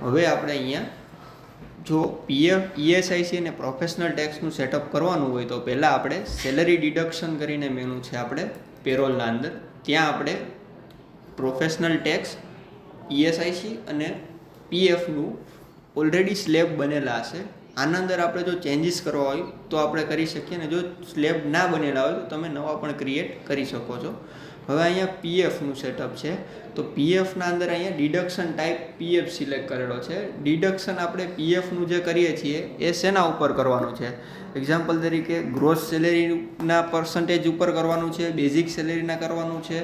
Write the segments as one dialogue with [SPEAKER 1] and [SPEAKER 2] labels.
[SPEAKER 1] હવે આપણે અહીંયા જો પીએફ ઈએસઆઈસી અને પ્રોફેશનલ ટેક્સનું સેટઅપ કરવાનું હોય તો પહેલાં આપણે સેલરી ડિડક્શન કરીને મેનુ છે આપણે પેરોલના અંદર, ત્યાં આપણે પ્રોફેશનલ ટેક્સ, ઈએસઆઈસી અને પીએફનું ઓલરેડી સ્લેબ બનેલા હશે. આના અંદર આપણે જો ચેન્જીસ કરવા હોય તો આપણે કરી શકીએ, અને જો સ્લેબ ના બનેલા હોય તો તમે નવા પણ ક્રિએટ કરી શકો છો. હવે અહીંયા પીએફનું સેટઅપ છે, તો પીએફના અંદર અહીંયા ડિડક્શન ટાઈપ પીએફ સિલેક્ટ કરેલો છે. ડિડક્શન આપણે પીએફનું જે કરીએ છીએ એ શેના ઉપર કરવાનું છે? એક્ઝામ્પલ તરીકે ગ્રોસ સેલેરીના પર્સન્ટેજ ઉપર કરવાનું છે, બેઝિક સેલેરીના કરવાનું છે,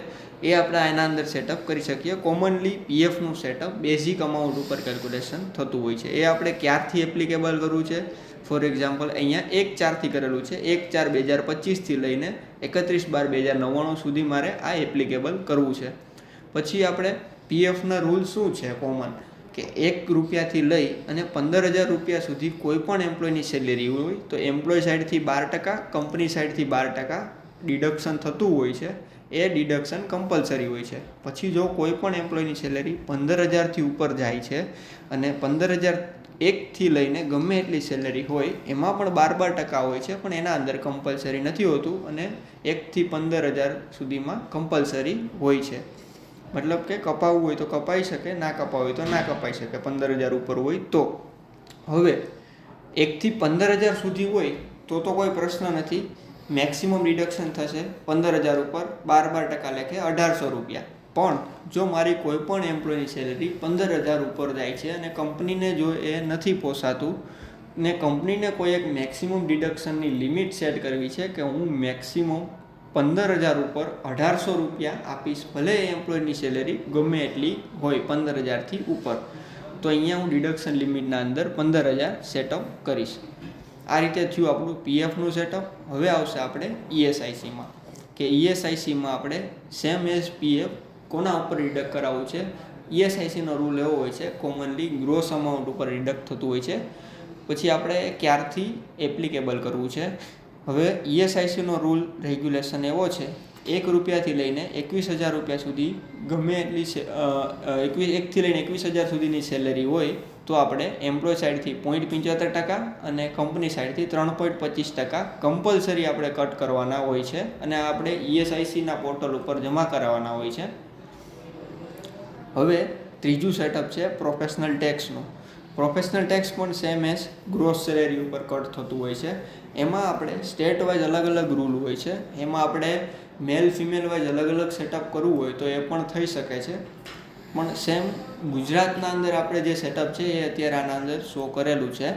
[SPEAKER 1] એ આપણે એના અંદર સેટઅપ કરી શકીએ. કોમનલી પીએફનું સેટઅપ બેઝિક અમાઉન્ટ ઉપર કેલ્ક્યુલેશન થતું હોય છે. એ આપણે ક્યારથી એપ્લિકેબલ કરવું છે? ફોર એક્ઝામ્પલ અહીંયા 1/4થી કરેલું છે. 1/4/2025થી લઈને 31/12/2099 સુધી મારે આ એપ્લિકેબલ કરવું છે. પછી આપણે પીએફના રૂલ શું છે કોમન, કે ₹1થી લઈ અને 15,000 રૂપિયા સુધી કોઈ પણ એમ્પ્લોયની સેલેરી હોય તો એમ્પ્લોય સાઇડથી 12%, કંપની સાઇડથી 12% ડિડક્શન થતું હોય છે. એ ડિડક્શન કમ્પલસરી હોય છે. પછી જો કોઈ પણ એમ્પ્લોયની સેલેરી 15,000થી ઉપર જાય છે અને 15,001થી લઈને ગમે એટલી સેલેરી હોય એમાં પણ 12% હોય છે, પણ એના અંદર કમ્પલસરી નથી હોતું, અને 1થી 15,000 સુધીમાં કમ્પલસરી હોય છે. મતલબ કે કપાવવું હોય તો કપાઈ શકે, ના કપાવવું હોય તો ના કપાઈ શકે 15,000 ઉપર હોય તો. હવે 1થી 15,000 સુધી હોય તો કોઈ પ્રશ્ન નથી, મેક્સિમમ ડિડક્શન થશે 15,000 ઉપર 12% લેખે 1,800 રૂપિયા. પણ જો મારી કોઈ પણ એમ્પ્લોયની સેલેરી 15,000 ઉપર જાય છે અને કંપનીને જો એ નથી પોસાતું ને કંપનીને કોઈ એક મેક્સિમમ ડિડક્શનની લિમિટ સેટ કરવી છે કે હું મેક્સિમમ 15,000 ઉપર 1,800 રૂપિયા આપીશ, ભલે એ એમ્પ્લોયની સેલેરી ગમે એટલી હોય 15,000થી ઉપર, તો અહીંયા હું ડિડક્શન લિમિટના અંદર 15,000 સેટઅપ કરીશ. આ રીતે થયું આપણું પીએફનું સેટઅપ. હવે આવશે આપણે ઈએસઆઈસીમાં, કે ઈએસઆઈસીમાં આપણે સેમ એઝ પીએફ કોના ઉપર ડિડક્ટ કરાવવું છે? ઈએસઆઈસીનો રૂલ એવો હોય છે, કોમનલી ગ્રોસ અમાઉન્ટ ઉપર ડિડક્ટ થતું હોય છે. પછી આપણે ક્યારથી એપ્લિકેબલ કરવું છે? હવે ઈએસઆઈસીનો રૂલ રેગ્યુલેશન એવો છે, ₹1થી લઈને 21,000 રૂપિયા સુધી ગમે એટલી 1થી લઈને 21,000 સુધીની સેલેરી હોય તો આપણે એમ્પ્લોય સાઇડથી 0.75% અને કંપની સાઇડથી 3.25% કમ્પલસરી આપણે કટ કરવાના હોય છે, અને આપણે ઈએસઆઈસીના પોર્ટલ ઉપર જમા કરાવવાના હોય છે. હવે ત્રીજું સેટઅપ છે પ્રોફેશનલ ટેક્સનું. પ્રોફેશનલ ટેક્સ પણ સેમ એઝ ગ્રોસ સેલેરી ઉપર કટ થતું હોય છે. એમાં આપણે સ્ટેટ વાઇઝ અલગ અલગ રૂલ હોય છે. એમાં આપણે મેલ ફિમેલ વાઇઝ અલગ અલગ સેટઅપ કરવું હોય તો એ પણ થઈ શકે છે. પણ સેમ ગુજરાતના અંદર આપણે જે સેટઅપ છે એ અત્યારે આના અંદર શો કરેલું છે,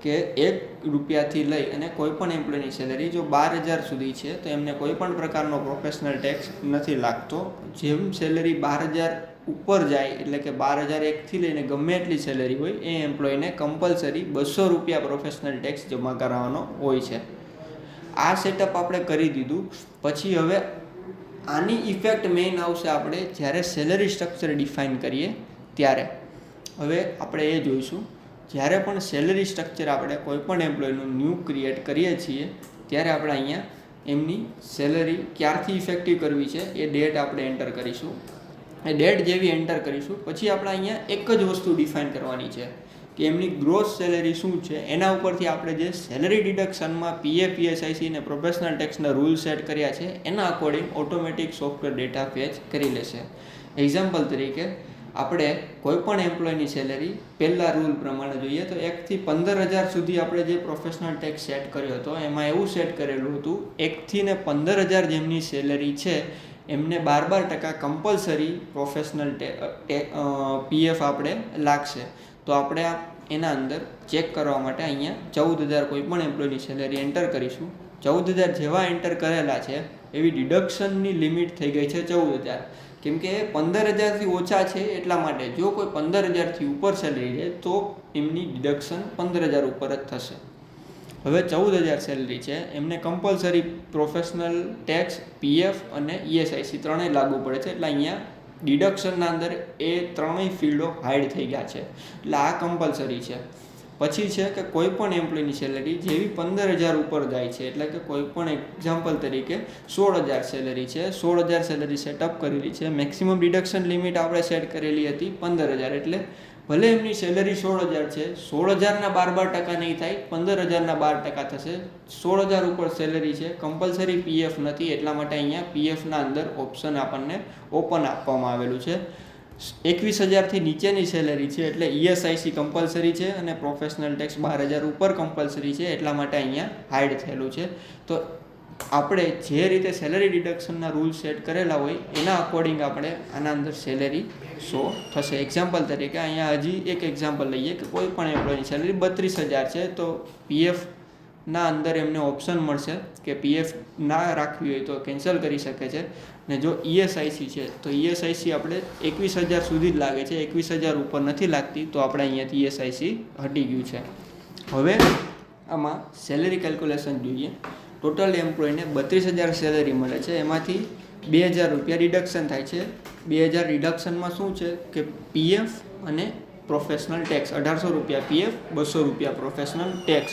[SPEAKER 1] કે ₹1થી લઈ અને કોઈ પણ એમ્પ્લોયની સેલેરી જો 12,000 સુધી છે તો એમને કોઈ પણ પ્રકારનો પ્રોફેશનલ ટેક્સ નથી લાગતો. જેમ સેલેરી 12,000 ઉપર જાય એટલે કે 12,001થી લઈને ગમે એટલી સેલેરી હોય એ એમ્પ્લોયને કમ્પલસરી ₹200 પ્રોફેશનલ ટેક્સ જમા કરાવવાનો હોય છે. આ સેટઅપ આપણે કરી દીધું. પછી હવે આની ઇફેક્ટ મેઇન આવશે આપણે જ્યારે સેલરી સ્ટ્રક્ચર ડિફાઇન કરીએ ત્યારે. હવે આપણે એ જોઈશું, જ્યારે પણ સેલરી સ્ટ્રક્ચર આપણે કોઈ પણ એમ્પ્લોયનું ન્યૂ ક્રિએટ કરીએ છીએ ત્યારે આપણે અહીંયા એમની સેલરી ક્યારથી ઇફેક્ટિવ કરવી છે એ ડેટ આપણે એન્ટર કરીશું. એ ડેટ જેવી એન્ટર કરીશું પછી આપણે અહીંયા એક જ વસ્તુ ડિફાઇન કરવાની છે કે એમની ગ્રોસ સેલેરી શું છે. એના ઉપરથી આપણે જે સેલરી ડિડક્શનમાં પીએફ, ઈએસઆઈસી અને પ્રોફેશનલ ટેક્સના રૂલ સેટ કર્યા છે એના according automatic software data fetch કરી લેશે. એક્ઝામ્પલ તરીકે આપણે કોઈ પણ એમ્પ્લોયની સેલેરી પહેલાં રૂલ પ્રમાણે જોઈએ તો 1થી 15,000 સુધી આપણે જે પ્રોફેશનલ ટેક્સ સેટ કર્યો હતો એમાં એવું સેટ કરેલું હતું 1થી ને 15,000 જેમની સેલેરી છે એમને 12% કમ્પલસરી પ્રોફેશનલ પીએફ આપણે લાગશે. તો આપણે એના અંદર ચેક કરવા માટે અહીંયા 14,000 કોઈ પણ એમ્પ્લોયની સેલેરી એન્ટર કરીશું. 14,000 જેવા એન્ટર કરેલા છે એવી ડિડક્શનની લિમિટ થઈ ગઈ છે 14,000, કેમ કે 15,000થી ઓછા છે એટલા માટે. જો કોઈ 15,000થી ઉપર સેલેરી છે તો એમની ડિડક્શન 15,000 ઉપર જ થશે. હવે 14,000 સેલેરી છે એમને કમ્પલસરી પ્રોફેશનલ ટેક્સ, પીએફ અને ઈએસઆઈસી ત્રણેય લાગુ પડે છે. એટલે અહીંયા ડિડક્શનના અંદર એ ત્રણેય ફિલ્ડો હાઇડ થઈ ગયા છે, એટલે આ કમ્પલસરી છે. પછી છે કે કોઈ પણ એમ્પ્લોયની સેલેરી જેવી 15,000 ઉપર જાય છે, એટલે કે કોઈ પણ એક્ઝામ્પલ તરીકે 16,000 સેલેરી છે, 16,000 સેલેરી સેટઅપ કરેલી છે, મેક્સિમમ ડિડક્શન લિમિટ આપણે સેટ કરેલી હતી 15,000, એટલે ભલે એમની સેલરી 16,000 છે, 16,000ના 12% નહીં થાય, 15,000ના 12% થશે. 16,000 ઉપર સેલરી છે, કમ્પલસરી પીએફ નથી, એટલા માટે અહીંયા પીએફના અંદર ઓપ્શન આપણને ઓપન આપવામાં આવેલું છે. 21,000થી નીચેની સેલરી છે એટલે ઈએસઆઈસી કમ્પલસરી છે અને પ્રોફેશનલ ટેક્સ 12,000 ઉપર કમ્પલસરી છે, એટલા માટે અહીંયા હાઇડ થયેલું છે. તો આપણે જે રીતે સેલરી ડિડક્શનના રૂલ સેટ કરેલા હોય એના અકોર્ડિંગ આપણે આના અંદર સેલેરી શો થશે. એક્ઝામ્પલ તરીકે અહીંયા હજી એક એક્ઝામ્પલ લઈએ કે કોઈ પણ એમ્પ્લોયની સેલરી 32,000 છે, તો પીએફના અંદર એમને ઓપ્શન મળશે કે પીએફ ના રાખવી હોય તો કેન્સલ કરી શકે છે. ને જો ઈએસઆઈસી છે તો ઈએસઆઈસી આપણે 21,000 સુધી જ લાગે છે, 21,000 ઉપર નથી લાગતી, તો આપણે અહીંયાથી ઈએસઆઈસી હટી ગયું છે. હવે આમાં સેલરી કેલ્ક્યુલેશન જોઈએ. ટોટલ એમ્પ્લોયને 32,000 સેલરી મળે છે, એમાંથી 2,000 રૂપિયા રિડક્શન થાય છે. 2,000 રિડક્શનમાં શું છે કે પીએફ અને પ્રોફેશનલ ટેક્સ, 1,800 રૂપિયા પીએફ, 200 રૂપિયા પ્રોફેશનલ ટેક્સ,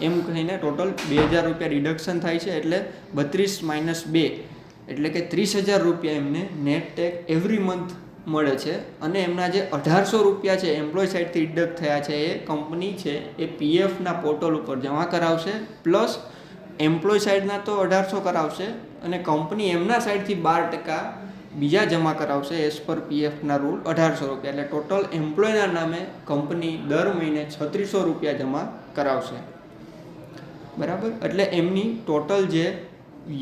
[SPEAKER 1] એમ કહીને ટોટલ 2,000 રૂપિયા રિડક્શન થાય છે. એટલે 32 - 2 એટલે કે 30,000 રૂપિયા એમને નેટ ટેક એવરી મંથ મળે છે. અને એમના જે 1,800 રૂપિયા છે એમ્પ્લોય સાઇડથી ડિડક્ટ થયા છે એ કંપની છે એ પીએફના પોર્ટલ ઉપર જમા કરાવશે, પ્લસ એમ્પ્લોય સાઇડના તો 1,800 કરાવશે અને કંપની એમના સાઇડથી 12% બીજા જમા કરાવશે એઝ પર પીએફના રૂલ 1,800 રૂપિયા. એટલે ટોટલ એમ્પ્લોયના નામે કંપની દર મહિને 3,600 રૂપિયા જમા કરાવશે. બરાબર. એટલે એમની ટોટલ જે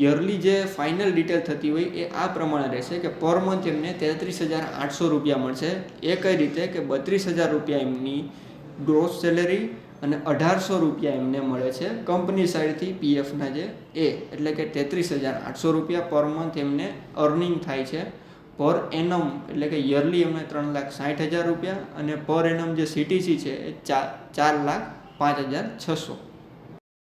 [SPEAKER 1] યરલી જે ફાઇનલ ડિટેલ થતી હોય એ આ પ્રમાણે રહેશે કે પર મંથ એમને 33,800 રૂપિયા મળશે. એ કઈ રીતે કે 32,000 રૂપિયા એમની ગ્રોસ સેલેરી અને 1,800 રૂપિયા એમને મળે છે કંપની સાઈડથી પીએફના જે એટલે કે 33,800 રૂપિયા પર મંથ એમને અર્નિંગ થાય છે. પર એનમ એટલે કે યરલી એમને 3,60,000 રૂપિયા અને પર એનમ જે સીટીસી છે એ 4,05,600.